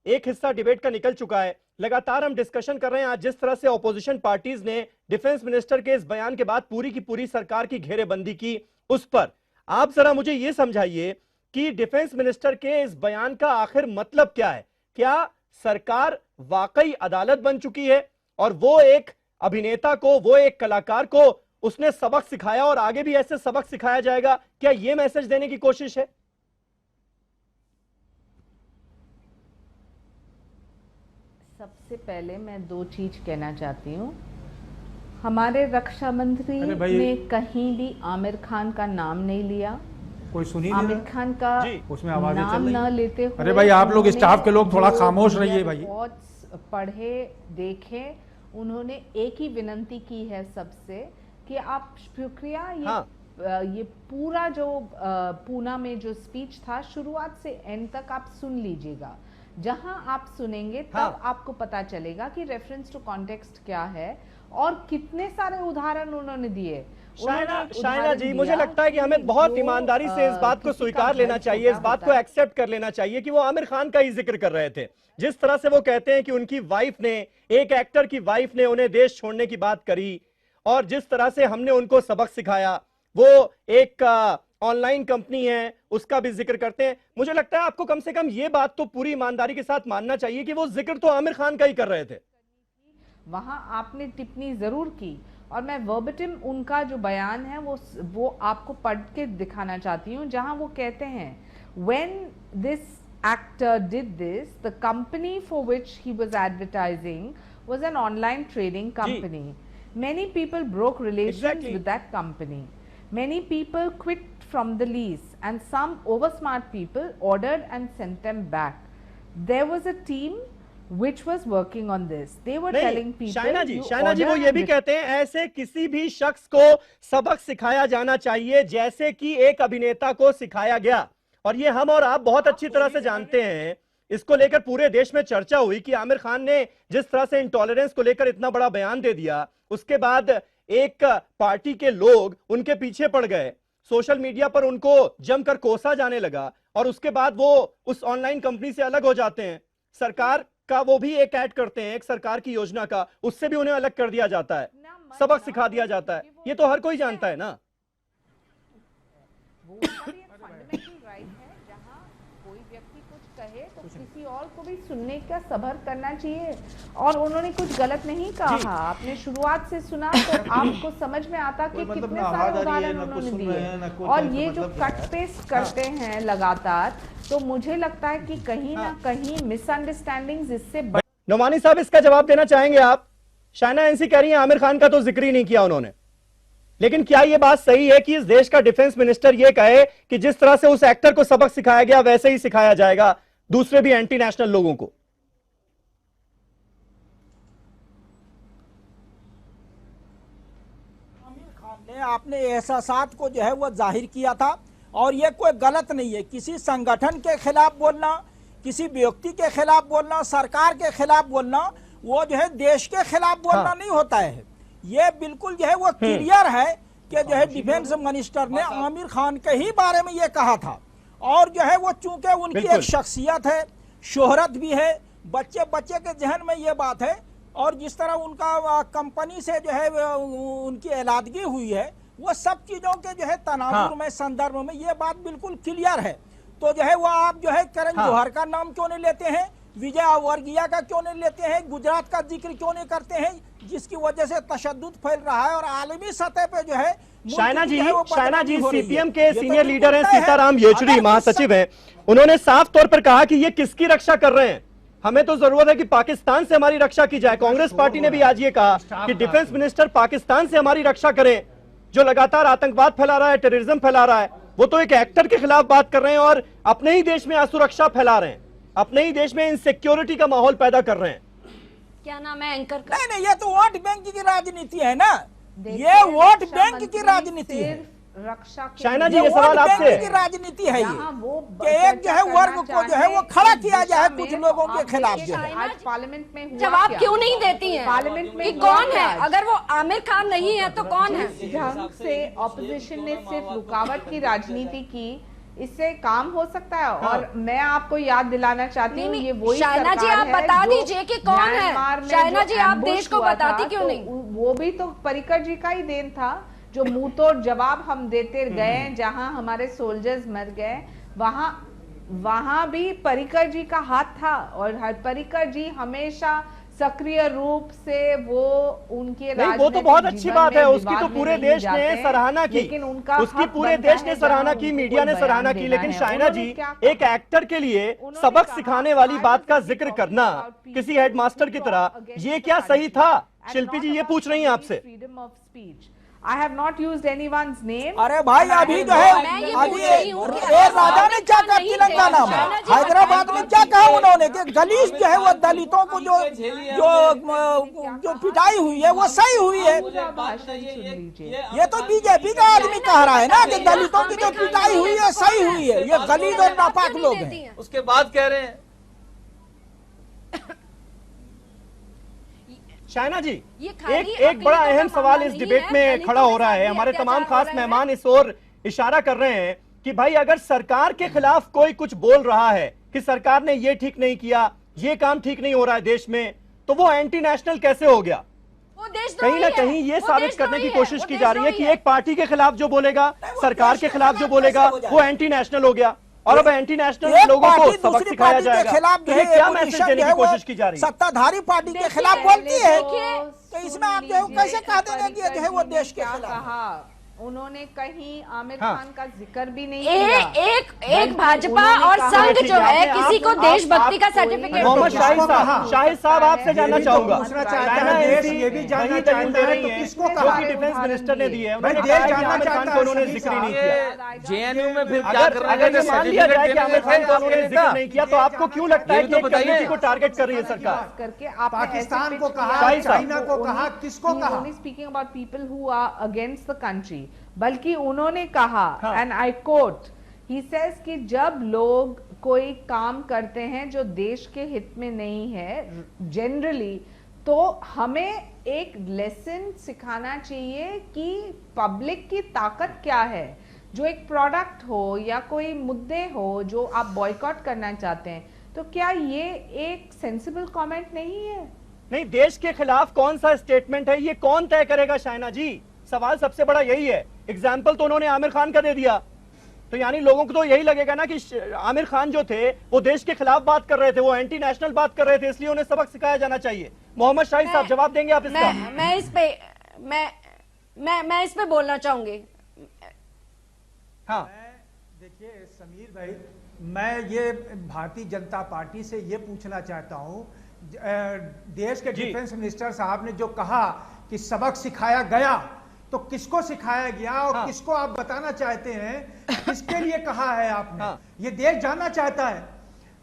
एक हिस्सा डिबेट का निकल चुका है, लगातार हम डिस्कशन कर रहे हैं आज जिस तरह से ऑपोजिशन पार्टीज ने डिफेंस मिनिस्टर के इस बयान के बाद पूरी की पूरी सरकार की घेरेबंदी की, उस पर आप जरा मुझे यह समझाइए कि डिफेंस मिनिस्टर के इस बयान का आखिर मतलब क्या है? क्या सरकार वाकई अदालत बन चुकी है और वो एक अभिनेता को, वो एक कलाकार को उसने सबक सिखाया और आगे भी ऐसे सबक सिखाया जाएगा? क्या यह मैसेज देने की कोशिश है? सबसे पहले मैं 2 चीज कहना चाहती हूँ। हमारे रक्षा मंत्री ने कहीं भी आमिर खान का नाम नहीं लिया, कोई सुनी नहीं, आमिर खान का उसमें आवाजें नाम चल रही न लेते हुए। अरे भाई आप लोग स्टाफ के लोग थोड़ा खामोश रहिए भाई। बहुत पढ़े देखे, उन्होंने एक ही विनंती की है सबसे कि आप शुक्रिया ये पूरा जो पूना में जो स्पीच था शुरुआत से एंड तक आप सुन लीजिएगा। जहां आप सुनेंगे तब आपको पता चलेगा कि रेफरेंस टू कॉन्टेक्स्ट क्या है और कितने सारे उदाहरण उन्होंने दिए। शायना जी, मुझे लगता है कि हमें बहुत ईमानदारी से इस बात को स्वीकार लेना चाहिए, इस बात को एक्सेप्ट कर लेना चाहिए कि वो आमिर खान का ही जिक्र कर रहे थे। जिस तरह से वो कहते हैं कि उनकी वाइफ ने, एक एक्टर की वाइफ ने उन्हें देश छोड़ने की बात करी और जिस तरह से हमने उनको सबक सिखाया, वो एक ऑनलाइन कंपनी है उसका भी जिक्र करते हैं। मुझे लगता है आपको कम से कम ये बात तो पूरी ईमानदारी के साथ मानना चाहिए कि वो जिक्र तो आमिर खान का ही कर रहे थे। वहां आपने टिप्पणी जरूर की और मैं वर्बटिम उनका जो बयान है वो आपको पढ़ के दिखाना चाहती हूँ, जहां वो कहते हैं when this actor did this, the company for which he was advertising was an online trading company. Many people broke relations with that company. Many people quit from the lease and some oversmart people ordered and sent them back. There was a team which was working on this. They were telling people. Shaina जी वो ये भी कहते हैं ऐसे किसी भी शख्स को सबक सिखाया जाना चाहिए जैसे कि एक अभिनेता को सिखाया गया। और ये हम और आप बहुत अच्छी तरह से जानते हैं। इसको लेकर पूरे देश में चर्चा हुई कि आमिर खान ने जिस तरह से इंटॉलरेंस को लेकर इतना बड़ा बयान दे दिया, उसके बाद एक पार्टी के लोग उनके पीछे पड़ गए, सोशल मीडिया पर उनको जमकर कोसा जाने लगा और उसके बाद वो उस ऑनलाइन कंपनी से अलग हो जाते हैं। सरकार का वो भी एक ऐड करते हैं, एक सरकार की योजना का, उससे भी उन्हें अलग कर दिया जाता है, सबक सिखा दिया जाता है। ये तो हर कोई जानता है ना। वो फंडामेंटल राइट है, जहां कोई व्यक्ति कुछ कहे तो किसी और को भी सुनने का सब्र करना चाहिए। और उन्होंने कुछ गलत नहीं कहा, आपने शुरुआत से सुना तो आपको समझ में आता कि कितने सारे उदाहरण उन्होंने दिए। और ये जो कट पेस्ट करते हैं लगातार, तो मुझे लगता है कि कहीं ना कहीं मिसअंडरस्टैंडिंग्स इससे नोमानी साहब, इसका जवाब देना चाहेंगे आप? शायना एनसी कह रही है आमिर खान का तो जिक्र ही नहीं किया उन्होंने, लेकिन क्या यह बात सही है कि इस देश का डिफेंस मिनिस्टर यह कहे कि जिस तरह से उस एक्टर को सबक सिखाया गया वैसे ही सिखाया जाएगा दूसरे भी एंटी नेशनल लोगों को? आमिर खान ने अपने एहसासात को जो है वो जाहिर किया था और ये कोई गलत नहीं है। किसी संगठन के खिलाफ बोलना, किसी व्यक्ति के खिलाफ बोलना, सरकार के खिलाफ बोलना, वो जो है देश के खिलाफ बोलना नहीं होता है। ये बिल्कुल जो है वो क्लियर है कि जो है डिफेंस मिनिस्टर ने आमिर खान के ही बारे में ये कहा था। और जो है वो चूंकि उनकी एक शख्सियत है, शोहरत भी है, बच्चे के जहन में ये बात है और जिस तरह उनका कंपनी से जो है उनकी एलादगी हुई है, वो सब चीजों के जो है तनाजुर में, संदर्भ में ये बात बिल्कुल क्लियर है। तो जो है वो आप जो है करण जौहर का नाम क्यों नहीं लेते हैं, विजय वर्गीय का क्यों नहीं लेते हैं, गुजरात का जिक्र क्यों नहीं करते हैं, जिसकी वजह से तशद्दुद फैल रहा है और आलमी सतह पे जो है। शायना जी सीपीएम के सीनियर लीडर हैं, सीताराम येचुरी महासचिव हैं, उन्होंने साफ तौर पर कहा कि ये किसकी रक्षा कर रहे हैं, हमें तो जरूरत है कि पाकिस्तान से हमारी रक्षा की जाए। कांग्रेस पार्टी ने भी आज ये कहा कि डिफेंस मिनिस्टर पाकिस्तान से हमारी रक्षा करें, जो लगातार आतंकवाद फैला रहा है, टेररिज्म फैला रहा है। वो तो एक एक्टर के खिलाफ बात कर रहे हैं और अपने ही देश में असुरक्षा फैला रहे हैं, अपने ही देश में इनसिक्योरिटी का माहौल पैदा कर रहे हैं। क्या नाम है एंकर का? नहीं, ये तो वोट बैंक की राजनीति है ना, ये वोट बैंक की राजनीति है। रक्षा शायना जी, ये सवाल आपसे की राजनीति है ये कि एक जो है वर्ग को जो है वो खड़ा किया जाए कुछ लोगों के खिलाफ। जो है आज पार्लियामेंट में हुआ जवाब क्यों नहीं देती हैं पार्लियामेंट में? कि कौन है? अगर वो आमिर खान नहीं है तो कौन है? ढंग से ऑपोजिशन ने सिर्फ रुकावट की राजनीति की, इससे काम हो सकता है। और मैं आपको याद दिलाना चाहती हूँ, ये वही शायना जी आप बता दीजिए कि कौन है। शायना जी आप देश को बताती क्यों नहीं? वो भी तो पर्रिकर जी का ही देन था, जो मुंह तोड़ जवाब हम देते गए। जहां हमारे सोल्जर्स मर गए वहां भी पर्रिकर जी का हाथ था और पर्रिकर जी हमेशा सक्रिय रूप से वो उनके वो तो बहुत अच्छी बात है, उसकी तो पूरे देश ने सराहना की, लेकिन उनका उसकी पूरे देश ने सराहना की, मीडिया ने सराहना की। लेकिन शायना जी, एक एक्टर के लिए सबक सिखाने वाली बात का जिक्र करना किसी हेडमास्टर की तरह, ये क्या सही था? शिल्पी जी ये पूछ रही हैं आपसे। Freedom of speech I have not used anyone's name. अरे भाई अभी जो है अभी ए राजा ने क्या कहा तेलंगाना में, हैदराबाद में क्या कहा उन्होंने कि दलित जो है वो दलितों को जो जो जो पिटाई हुई है वो सही हुई है। ये तो बीजेपी का आदमी कह रहा है ना कि दलितों की जो पिटाई हुई है सही हुई है। ये गलीज और नापाक लोग हैं। उसके बाद कह रहे हैं शायना जी, एक बड़ा अहम सवाल इस डिबेट में खड़ा हो रहा है। हमारे तमाम खास मेहमान इस ओर इशारा कर रहे हैं कि भाई अगर सरकार के खिलाफ कोई कुछ बोल रहा है कि सरकार ने ये ठीक नहीं किया, ये काम ठीक नहीं हो रहा है देश में, तो वो एंटी नेशनल कैसे हो गया? कहीं ना कहीं ये साबित करने की कोशिश की जा रही है कि एक पार्टी के खिलाफ जो बोलेगा, सरकार के खिलाफ जो बोलेगा, वो एंटी नेशनल हो गया और अब एंटी नेशनल लोगों को सबक सिखाया जाएगा। तो ये क्या मैसेज देने की कोशिश की जा रही है? सत्ताधारी पार्टी के खिलाफ बोलती है, तो इसमें आप जो है कैसे कह देंगे कि जो है वो देश के खिलाफ? उन्होंने कहीं आमिर खान का जिक्र भी नहीं किया। एक भाजपा और संघ जो है किसी को देशभक्ति का सर्टिफिकेट। मोहम्मद शाहिद साहब आपसे जानना चाहूंगा, ये भी जानना चाहता है तो किसको कहा? डिफेंस मिनिस्टर ने दी है, भाई देश जानना चाहता है, उन्होंने जिक्र नहीं किया। जेएनयू में फिर क्या कर रहे हैं? अगर मान लिया जाए कि आमिर खान का उन्होंने जिक्र नहीं किया, तो आपको क्यों लगता है कि कम्युनिटी को टारगेट कर रही है सरकार? करके पाकिस्तान को कहा, चाइना को कहा, किसको कहा? Speaking about people who are against the country, बल्कि उन्होंने कहा and I quote, he says कि जब लोग कोई काम करते हैं जो देश के हित में नहीं है जनरली, तो हमें एक लेसन सिखाना चाहिए कि पब्लिक की ताकत क्या है। जो एक प्रोडक्ट हो या कोई मुद्दे हो जो आप बॉयकॉट करना चाहते हैं, तो क्या ये एक सेंसिबल कमेंट नहीं है? नहीं, देश के खिलाफ कौन सा स्टेटमेंट है ये कौन तय करेगा शाइना जी? सवाल सबसे बड़ा यही है। एग्जाम्पल तो उन्होंने आमिर खान का दे दिया, तो यानी लोगों को तो यही लगेगा ना कि आमिर खान जो थे वो देश के खिलाफ बात कर रहे थे, वो एंटी नेशनल बात कर रहे थे, इसलिए उन्हें सबक सिखाया जाना चाहिए। मोहम्मद शाहिद साहब जवाब देंगे आप इसका? मैं इस पे बोलना चाहूंगी। हाँ देखिए समीर भाई, मैं ये भारतीय जनता पार्टी से ये पूछना चाहता हूं, देश के डिफेंस मिनिस्टर साहब ने जो कहा कि सबक सिखाया गया, तो किसको सिखाया गया और किसको आप बताना चाहते हैं? किसके लिए कहा है आपने? ये देश जानना चाहता है।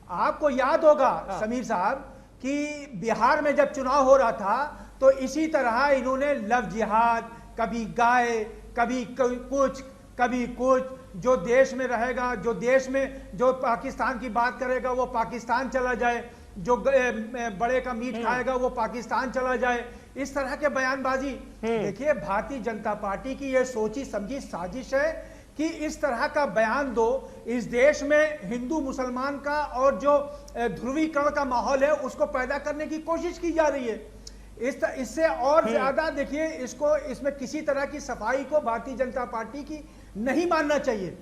आपको याद होगा समीर साहब कि बिहार में जब चुनाव हो रहा था तो इसी तरह इन्होंने लव जिहाद, कभी गाय, कभी कुछ, कभी कुछ, जो देश में रहेगा, जो देश में जो पाकिस्तान की बात करेगा वो पाकिस्तान चला जाए, जो बड़े का मीट खाएगा वो पाकिस्तान चला जाए, इस तरह के बयानबाजी। देखिए भारतीय जनता पार्टी की यह सोची समझी साजिश है कि इस तरह का बयान दो, इस देश में हिंदू मुसलमान का और जो ध्रुवीकरण का माहौल है उसको पैदा करने की कोशिश की जा रही है। इससे और ज्यादा देखिए इसको, इसमें किसी तरह की सफाई को भारतीय जनता पार्टी की नहीं मानना चाहिए।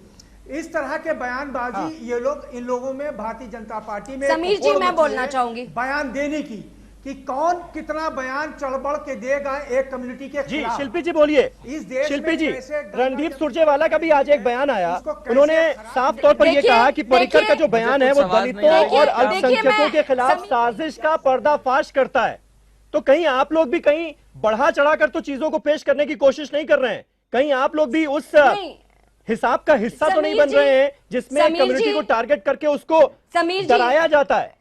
इस तरह के बयानबाजी ये लोग, इन लोगों में भारतीय जनता पार्टी में समीर जी मैं बोलना चाहूंगी बयान देने की कि कौन कितना बयान चढ़-बढ़ के देगा एक कम्युनिटी के खिलाफ। शिल्पी जी बोलिए। इस देश शिल्पी जी, रणदीप सुरजेवाला का भी आज एक बयान आया, उन्होंने साफ तौर पर यह कहा कि पर्रिकर का जो बयान है वो दलितों और अल्पसंख्यकों के खिलाफ साजिश का पर्दाफाश करता है। तो कहीं आप लोग भी कहीं बढ़ा चढ़ाकर तो चीजों को पेश करने की कोशिश नहीं कर रहे हैं? कहीं आप लोग भी उस हिसाब का हिस्सा तो नहीं बन रहे हैं जिसमें कम्युनिटी को टारगेट करके उसको डराया जाता है?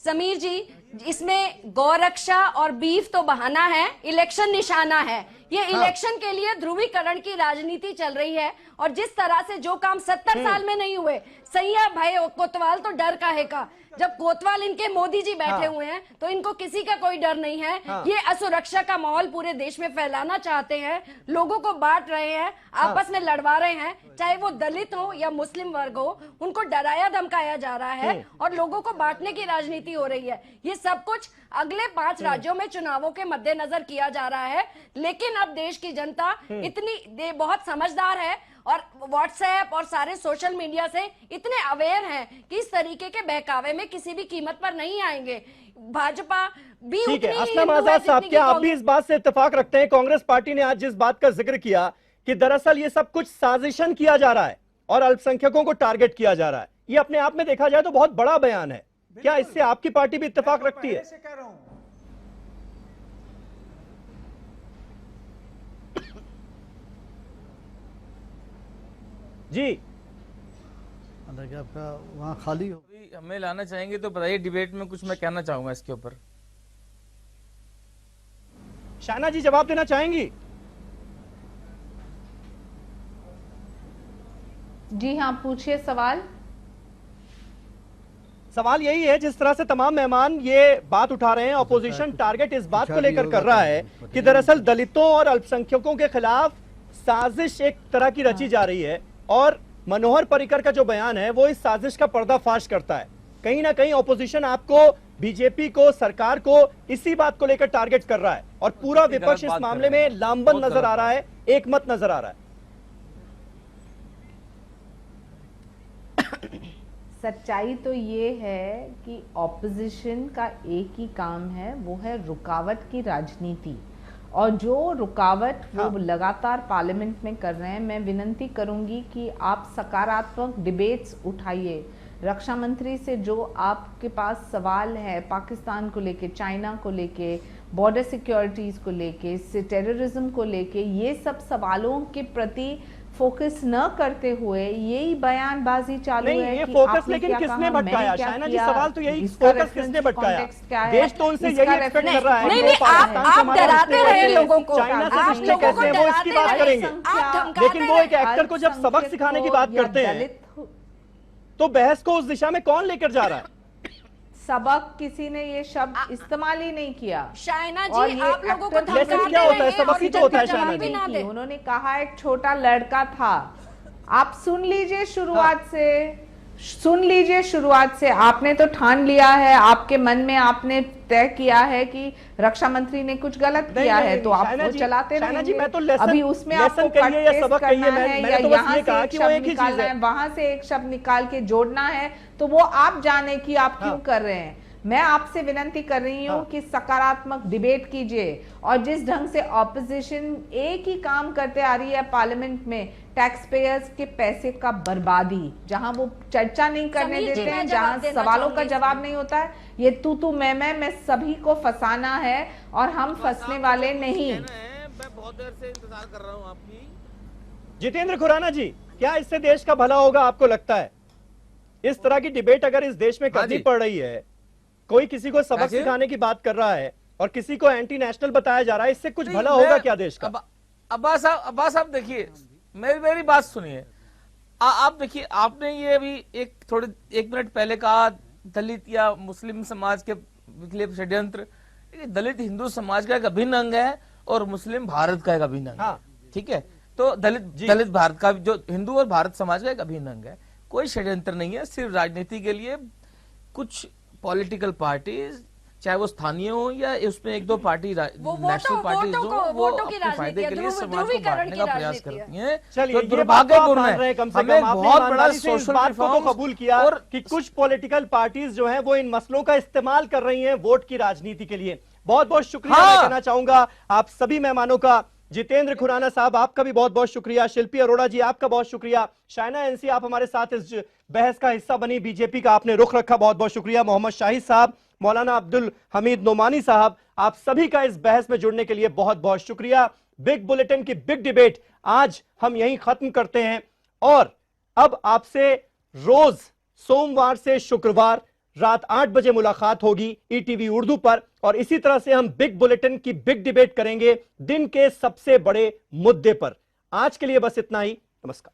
समीर जी, इसमें गौरक्षा और बीफ तो बहाना है, इलेक्शन निशाना है। ये इलेक्शन के लिए ध्रुवीकरण की राजनीति चल रही है और जिस तरह से जो काम 70 साल में नहीं हुए, सैया भाई कोतवाल तो डर काहे का? जब कोतवाल इनके मोदी जी बैठे हुए हैं तो इनको किसी का कोई डर नहीं है। ये असुरक्षा का माहौल पूरे देश में फैलाना चाहते हैं, लोगों को बांट रहे हैं, आपस में लड़वा रहे हैं, चाहे वो दलित हो या मुस्लिम वर्ग हो, उनको डराया धमकाया जा रहा है और लोगों को बांटने की राजनीति हो रही है। ये सब कुछ अगले 5 राज्यों में चुनावों के मद्देनजर किया जा रहा है। लेकिन अब देश की जनता इतनी बहुत समझदार है और व्हाट्सएप और सारे सोशल मीडिया से इतने अवेयर हैं कि इस तरीके के बहकावे में किसी भी कीमत पर नहीं आएंगे। भाजपा भी ठीक है। असलम आजाद साहब, क्या आप भी इस बात से इत्तेफाक रखते हैं? कांग्रेस पार्टी ने आज जिस बात का जिक्र किया कि दरअसल ये सब कुछ साजिशन किया जा रहा है और अल्पसंख्यकों को टारगेट किया जा रहा है, ये अपने आप में देखा जाए तो बहुत बड़ा बयान है। क्या इससे आपकी पार्टी भी इत्तेफाक रखती है? जी हालांकि आपका वहाँ खाली हो। हमें लाना चाहेंगे तो बताइए, डिबेट में कुछ मैं कहना चाहूंगा इसके ऊपर। शायना जी जवाब देना चाहेंगी? जी हाँ, पूछिए सवाल। सवाल यही है, जिस तरह से तमाम मेहमान ये बात उठा रहे हैं, ऑपोजिशन टारगेट इस बात को लेकर कर रहा है कि दरअसल दलितों और अल्पसंख्यकों के खिलाफ साजिश एक तरह की रची जा रही है, और मनोहर पर्रिकर का जो बयान है वो इस साजिश का पर्दाफाश करता है। कहीं ना कहीं ऑपोजिशन आपको, बीजेपी को, सरकार को इसी बात को लेकर टारगेट कर रहा है, और पूरा विपक्ष इस मामले में लामबंद नजर आ रहा है, एकमत नजर आ रहा है। सच्चाई तो ये है कि ऑपोजिशन का एक ही काम है, वो है रुकावट की राजनीति, और जो रुकावट वो लगातार पार्लियामेंट में कर रहे हैं। मैं विनती करूंगी कि आप सकारात्मक डिबेट्स उठाइए। रक्षा मंत्री से जो आपके पास सवाल है पाकिस्तान को लेके, चाइना को लेके, बॉर्डर सिक्योरिटीज को लेके, टेररिज्म को लेके, ये सब सवालों के प्रति फोकस न करते हुए यही बयानबाजी चालू है। ये कि फोकस आपने लेकिन क्या किसने कहा, भटकाया? मैंने क्या शायना जी किया, सवाल तो यही, इसका फोकस किसने भटकाया? context क्या है, देश तो उनसे इसका यही एक्सपेक्ट कर रहा है। नहीं, आप डराते रहे लोगों को, चाइना से आप रिश्ते लोगों को कैसे हैं वो इसकी बात डराते करेंगे, रहे। लेकिन वो एक एक्टर को जब सबक सिखाने की बात करते हैं तो बहस को उस दिशा में कौन लेकर जा रहा है? सबक किसी ने ये शब्द इस्तेमाल ही नहीं किया। शायना और जी ये आप लोगों को एक्टर धमकाते लेसन क्या होता है? रहे सबक ही तो होता है शायना जवाब जी। भी ना दे। उन्होंने कहा एक छोटा लड़का था। आप सुन लीजिए शुरुआत से, सुन लीजिए शुरुआत से। आपने तो ठान लिया है, आपके मन में आपने तय किया है कि रक्षा मंत्री ने कुछ गलत किया है, तो आप वो चलाते रहेंगे। अभी उसमें आपको कट पेस्ट करना है या यहाँ से एक शब्द निकालना है, वहां से एक शब्द निकाल के जोड़ना है, तो वो आप जाने कि आप क्यों कर रहे हैं। मैं आपसे विनती कर रही हूं कि सकारात्मक डिबेट कीजिए, और जिस ढंग से ऑपोजिशन एक ही काम करते आ रही है पार्लियामेंट में, टैक्स पेयर्स के पैसे का बर्बादी, जहां वो चर्चा नहीं करने देते हैं, जहां सवालों का जवाब नहीं होता है, ये तू मैं सभी को फंसाना है, और हम फंसने वाले नहीं। मैं बहुत देर से इंतजार कर रहा हूं आपकी। जितेंद्र खुराना जी, क्या इससे देश का भला होगा आपको लगता है? इस तरह की डिबेट अगर इस देश में करनी पड़ रही है, कोई किसी को सबक सिखाने की बात कर रहा है और किसी को एंटी नेशनल बताया जा रहा है, इससे कुछ भला होगा क्या देश का? अब्बास साहब देखिए, मेरी बात सुनिए। आप देखिए, आपने ये अभी एक मिनट पहले कहा दलित या मुस्लिम समाज के लिए षड्यंत्र। दलित हिंदू समाज का एक अभिन्न अंग है और मुस्लिम भारत का एक अभिन्न अंग है, ठीक है? तो दलित भारत का, जो हिंदू और भारत समाज का एक अभिन्न अंग है। कोई षड्यंत्र नहीं है, सिर्फ राजनीति के लिए कुछ पॉलिटिकल पार्टीज, चाहे वो स्थानीय हो या उसमें एक दो पार्टी नेशनल पार्टीज हो, वो अपने फायदे के लिए समाज को बांटने का प्रयास करती हैं। चलिए, तो दुर्भाग्यपूर्ण है। हमें बहुत बड़ा सोशल रिफॉर्म को कबूल किया और कि कुछ पॉलिटिकल पार्टीज जो हैं वो इन मसलों का इस्तेमाल कर रही हैं वोट की राजनीति के लिए। बहुत बहुत शुक्रिया मैं कहना चाहूंगा आप सभी मेहमानों का। जितेंद्र खुराना साहब, आपका भी बहुत बहुत शुक्रिया। शिल्पी अरोड़ा जी, आपका बहुत शुक्रिया। शायना एनसी, आप हमारे साथ इस बहस का हिस्सा बनी, बीजेपी का आपने रुख रखा, बहुत बहुत शुक्रिया। मोहम्मद शाहिद साहब, मौलाना अब्दुल हमीद नोमानी साहब, आप सभी का इस बहस में जुड़ने के लिए बहुत बहुत शुक्रिया। बिग बुलेटिन की बिग डिबेट आज हम यहीं खत्म करते हैं, और अब आपसे रोज सोमवार से शुक्रवार रात 8 बजे मुलाकात होगी ईटीवी उर्दू पर, और इसी तरह से हम बिग बुलेटिन की बिग डिबेट करेंगे दिन के सबसे बड़े मुद्दे पर। आज के लिए बस इतना ही। नमस्कार।